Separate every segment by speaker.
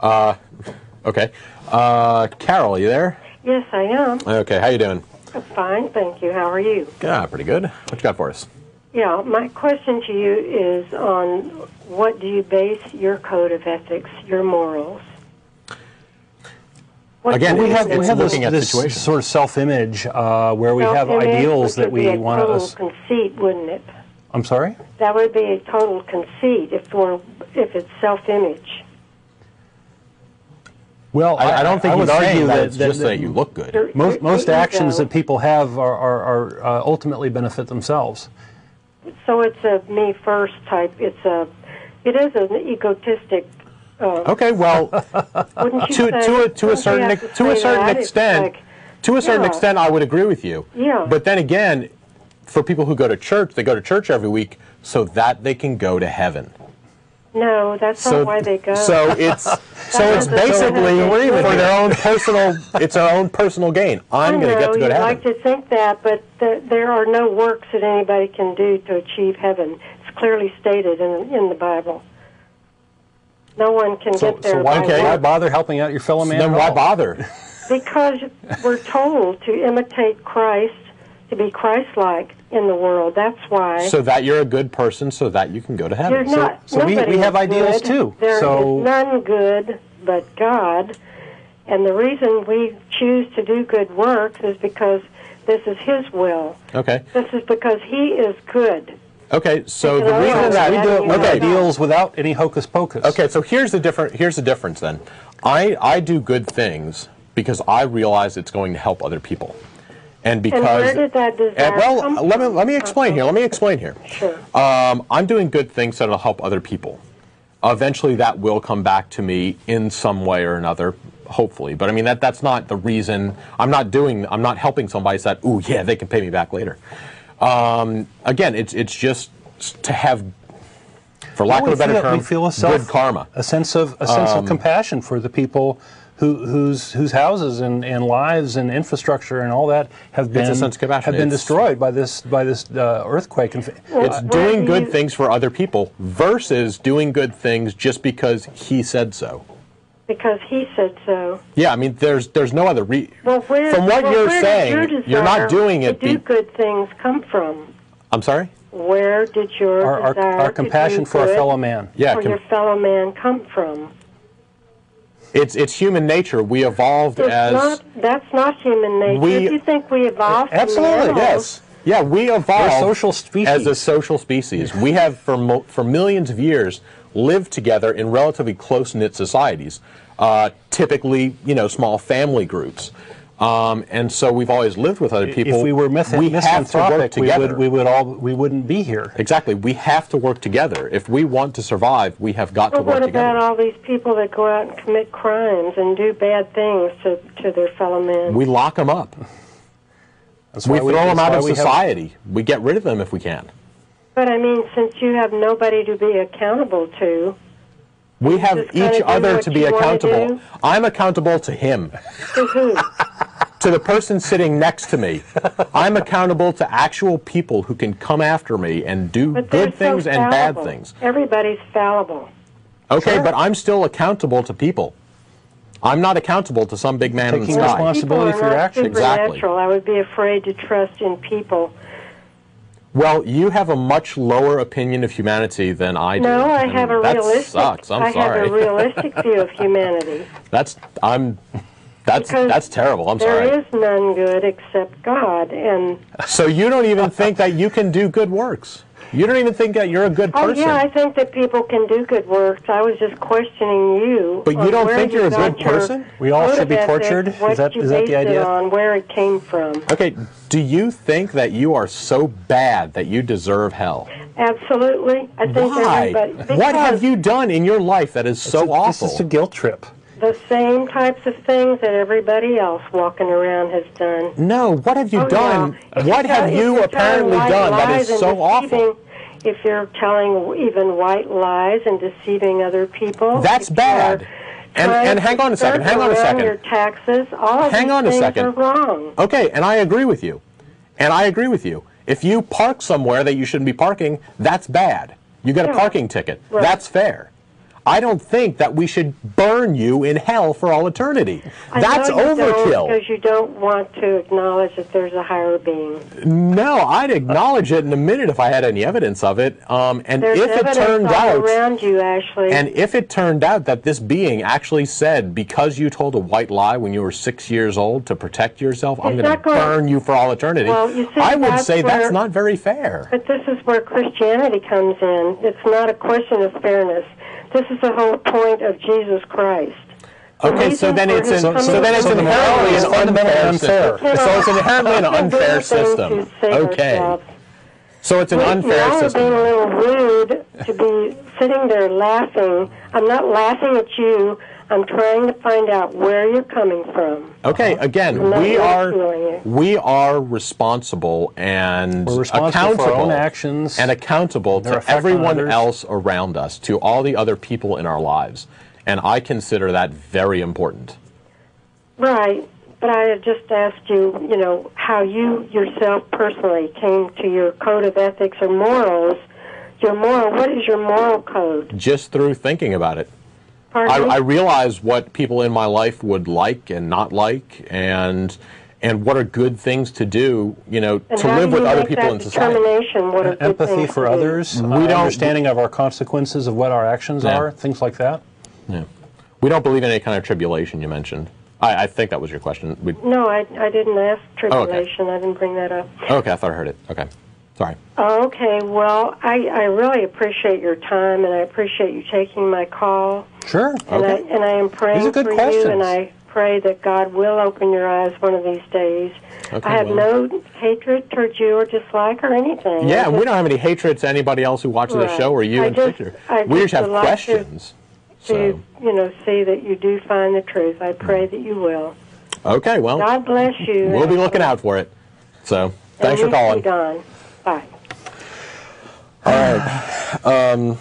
Speaker 1: Okay. Carol, you there?
Speaker 2: Yes, I am.
Speaker 1: Okay, how you doing?
Speaker 2: Fine, thank you. How are you?
Speaker 1: Yeah, pretty good. What you got for us?
Speaker 2: Yeah, my question to you is on what do you base your code of ethics, your morals?
Speaker 1: Again,
Speaker 3: we have
Speaker 1: this
Speaker 3: sort of self-image where we have ideals that we want to...
Speaker 2: That would be a total conceit, wouldn't it?
Speaker 3: I'm sorry?
Speaker 2: That would be a total conceit if it's self-image.
Speaker 3: Well,
Speaker 1: I don't think
Speaker 3: I would argue that it's
Speaker 1: just that you look good.
Speaker 3: Most actions that people have are ultimately benefit themselves.
Speaker 2: So it's a me first type. It is an egotistic.
Speaker 1: Okay, well, to a certain extent, I would agree with you.
Speaker 2: Yeah.
Speaker 1: But then again, for people who go to church, they go to church every week so that they can go to heaven.
Speaker 2: No, that's not why they go.
Speaker 1: So it's basically for their own personal. It's our own personal gain. I'm going to get to go to heaven.
Speaker 2: I like to think that, but there are no works that anybody can do to achieve heaven. It's clearly stated in the Bible. No one can get there.
Speaker 3: So why bother helping out your fellow man?
Speaker 1: Then why bother?
Speaker 2: Because we're told to imitate Christ, to be Christ-like in the world. That's why.
Speaker 1: So that you're a good person, so that you can go to heaven.
Speaker 3: So we have ideals too.
Speaker 2: There is none good but God, and the reason we choose to do good works is because this is His will.
Speaker 1: Okay.
Speaker 2: This is because He is good.
Speaker 1: Okay, so the reason that
Speaker 3: we do it with ideals without any hocus pocus.
Speaker 1: Okay, so here's the difference then. I do good things because I realize it's going to help other people. And because
Speaker 2: where did that desire come from?
Speaker 1: let me explain here. Let me explain here.
Speaker 2: Sure.
Speaker 1: I'm doing good things that'll help other people. Eventually, that will come back to me in some way or another, hopefully. But I mean, that's not the reason. I'm not helping somebody so that, ooh, yeah, they can pay me back later. Again, it's just to have, for lack of a better term, good karma.
Speaker 3: A sense of compassion for the people whose houses and lives and infrastructure and all that have been destroyed by this earthquake.
Speaker 1: It's doing good things for other people versus doing good things just because he said so.
Speaker 2: Because he said so.
Speaker 1: Yeah, I mean, there's no other reason.
Speaker 2: Well,
Speaker 1: from what you're saying, you're not doing it.
Speaker 2: Where do good things come from?
Speaker 1: I'm sorry?
Speaker 2: Where did your
Speaker 3: our compassion for a fellow man?
Speaker 1: Yeah,
Speaker 2: for your fellow man come from?
Speaker 1: It's human nature. We evolved as...
Speaker 2: That's not human nature. Do you think we evolved
Speaker 1: absolutely,
Speaker 2: from
Speaker 1: yes. Yeah, we evolved
Speaker 3: social species.
Speaker 1: As a social species. We have, for millions of years, lived together in relatively close-knit societies, typically, small family groups. And so we've always lived with other people.
Speaker 3: If we were misanthropic, we wouldn't be here.
Speaker 1: Exactly. We have to work together. If we want to survive, we have got to work together.
Speaker 2: What about all these people that go out and commit crimes and do bad things to their fellow men?
Speaker 1: We lock them up. We throw them out of society. We get rid of them if we can.
Speaker 2: But I mean, since you have nobody to be accountable to...
Speaker 1: We have each other to be accountable. I'm accountable to him.
Speaker 2: To who?
Speaker 1: To the person sitting next to me. I'm accountable to actual people who can come after me and do good things and bad things.
Speaker 2: Everybody's fallible.
Speaker 1: Okay,
Speaker 3: sure.
Speaker 1: But I'm still accountable to people. I'm not accountable to some big man in the sky.
Speaker 3: Taking responsibility for your actions.
Speaker 1: Exactly.
Speaker 2: I would be afraid to trust in people.
Speaker 1: Well, you have a much lower opinion of humanity than I do.
Speaker 2: No, I have a realistic.
Speaker 1: Sucks. I'm sorry.
Speaker 2: I have a realistic view of humanity.
Speaker 1: That's terrible. I'm sorry.
Speaker 2: There is none good except God, and
Speaker 1: so you don't even think that you can do good works. You don't even think that you're a good person.
Speaker 2: Oh yeah, I think that people can do good works. I was just questioning you.
Speaker 1: But you don't think you're a good person?
Speaker 3: We all should be tortured? Is that the idea?
Speaker 2: On where it came from.
Speaker 1: Okay, do you think that you are so bad that you deserve hell?
Speaker 2: Absolutely. I think everybody...
Speaker 1: What have you done in your life that is so awful?
Speaker 3: This is a guilt trip.
Speaker 2: The same types of things that everybody else walking around has done.
Speaker 1: No, what have you done?
Speaker 2: Yeah.
Speaker 1: What have you apparently done that is so awful?
Speaker 2: If you're telling even white lies and deceiving other people,
Speaker 1: that's bad. And hang on a second. Hang on a second.
Speaker 2: Your taxes, all of these things are wrong.
Speaker 1: Okay, and I agree with you. If you park somewhere that you shouldn't be parking, that's bad. You get a parking ticket. Right. That's fair. I don't think that we should burn you in hell for all eternity. That's overkill.
Speaker 2: Because you don't want to acknowledge that there's a higher being.
Speaker 1: No, I'd acknowledge it in a minute if I had any evidence of it. And
Speaker 2: there's
Speaker 1: if it turned out
Speaker 2: around you, Ashley.
Speaker 1: And if it turned out that this being actually said, because you told a white lie when you were 6 years old to protect yourself, I'm going to burn you for all eternity.
Speaker 2: Well, you see,
Speaker 1: I would say that's not very fair.
Speaker 2: But this is where Christianity comes in. It's not a question of fairness. This is the whole point of Jesus Christ.
Speaker 1: Okay, so then it's inherently unfair. So it's inherently an unfair system. Okay. So it's an unfair system.
Speaker 2: You're being a little rude to be sitting there laughing. I'm not laughing at you. I'm trying to find out where you're coming from.
Speaker 1: Okay, again, we are responsible and accountable
Speaker 3: for our own actions
Speaker 1: and accountable to everyone else around us, to all the other people in our lives. And I consider that very important.
Speaker 2: Right, but I had just asked you, you know, how you yourself personally came to your code of ethics or morals. What is your moral code?
Speaker 1: Just through thinking about it. I realize what people in my life would like and not like, and what are good things to do, you know, to live with other people in society.
Speaker 2: What are
Speaker 3: empathy for others, understanding of our consequences of what our actions are, things like that.
Speaker 1: Yeah. We don't believe in any kind of tribulation you mentioned. I think that was your question.
Speaker 2: No, I didn't ask tribulation. Oh, okay. I didn't bring that up.
Speaker 1: Okay, I thought I heard it. Okay. Sorry.
Speaker 2: Okay, well, I really appreciate your time, and I appreciate you taking my call.
Speaker 3: Sure.
Speaker 2: And,
Speaker 3: okay.
Speaker 2: I am praying for you, and I pray that God will open your eyes one of these days. Okay, I have no hatred towards you or dislike or anything.
Speaker 1: Yeah, and we don't have any hatred to anybody else who watches the show or you in particular. We just have questions.
Speaker 2: To you know, see that you do find the truth. I pray that you will.
Speaker 1: Okay, well.
Speaker 2: God bless you.
Speaker 1: We'll be looking out for it. So, thanks for calling.
Speaker 2: Bye.
Speaker 1: All right.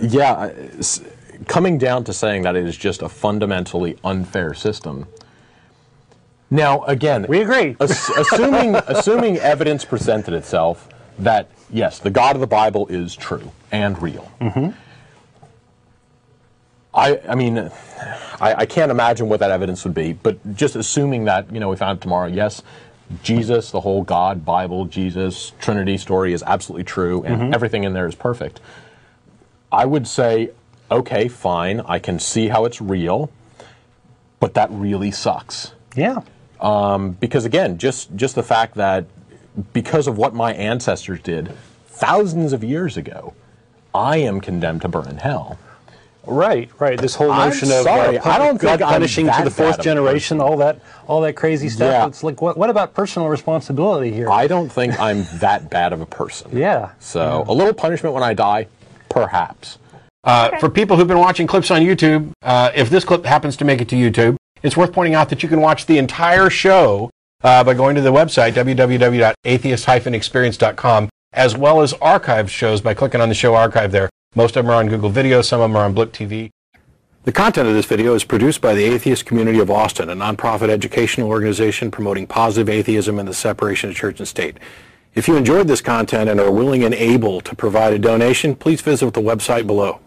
Speaker 1: Yeah, coming down to saying that it is just a fundamentally unfair system. Now, again,
Speaker 3: we agree.
Speaker 1: assuming evidence presented itself that, yes, the God of the Bible is true and real.
Speaker 3: Mm-hmm.
Speaker 1: I mean, I can't imagine what that evidence would be, but just assuming that, you know, we found it tomorrow, yes, Jesus, the whole God, Bible, Jesus, Trinity story is absolutely true, and everything in there is perfect. I would say, okay, fine, I can see how it's real, but that really sucks.
Speaker 3: Yeah.
Speaker 1: Because again, just the fact that because of what my ancestors did thousands of years ago, I am condemned to burn in hell.
Speaker 3: Right. This whole notion of
Speaker 1: I don't think
Speaker 3: punishing to the fourth generation, all that crazy stuff.
Speaker 1: Yeah.
Speaker 3: It's like, what about personal responsibility here?
Speaker 1: I don't think I'm that bad of a person.
Speaker 3: Yeah.
Speaker 1: So a little punishment when I die, perhaps.
Speaker 4: For people who've been watching clips on YouTube, if this clip happens to make it to YouTube, it's worth pointing out that you can watch the entire show by going to the website, www.atheist-experience.com, as well as archived shows by clicking on the show archive there. Most of them are on Google Video, some of them are on Blip TV. The content of this video is produced by the Atheist Community of Austin, a nonprofit educational organization promoting positive atheism and the separation of church and state. If you enjoyed this content and are willing and able to provide a donation, please visit the website below.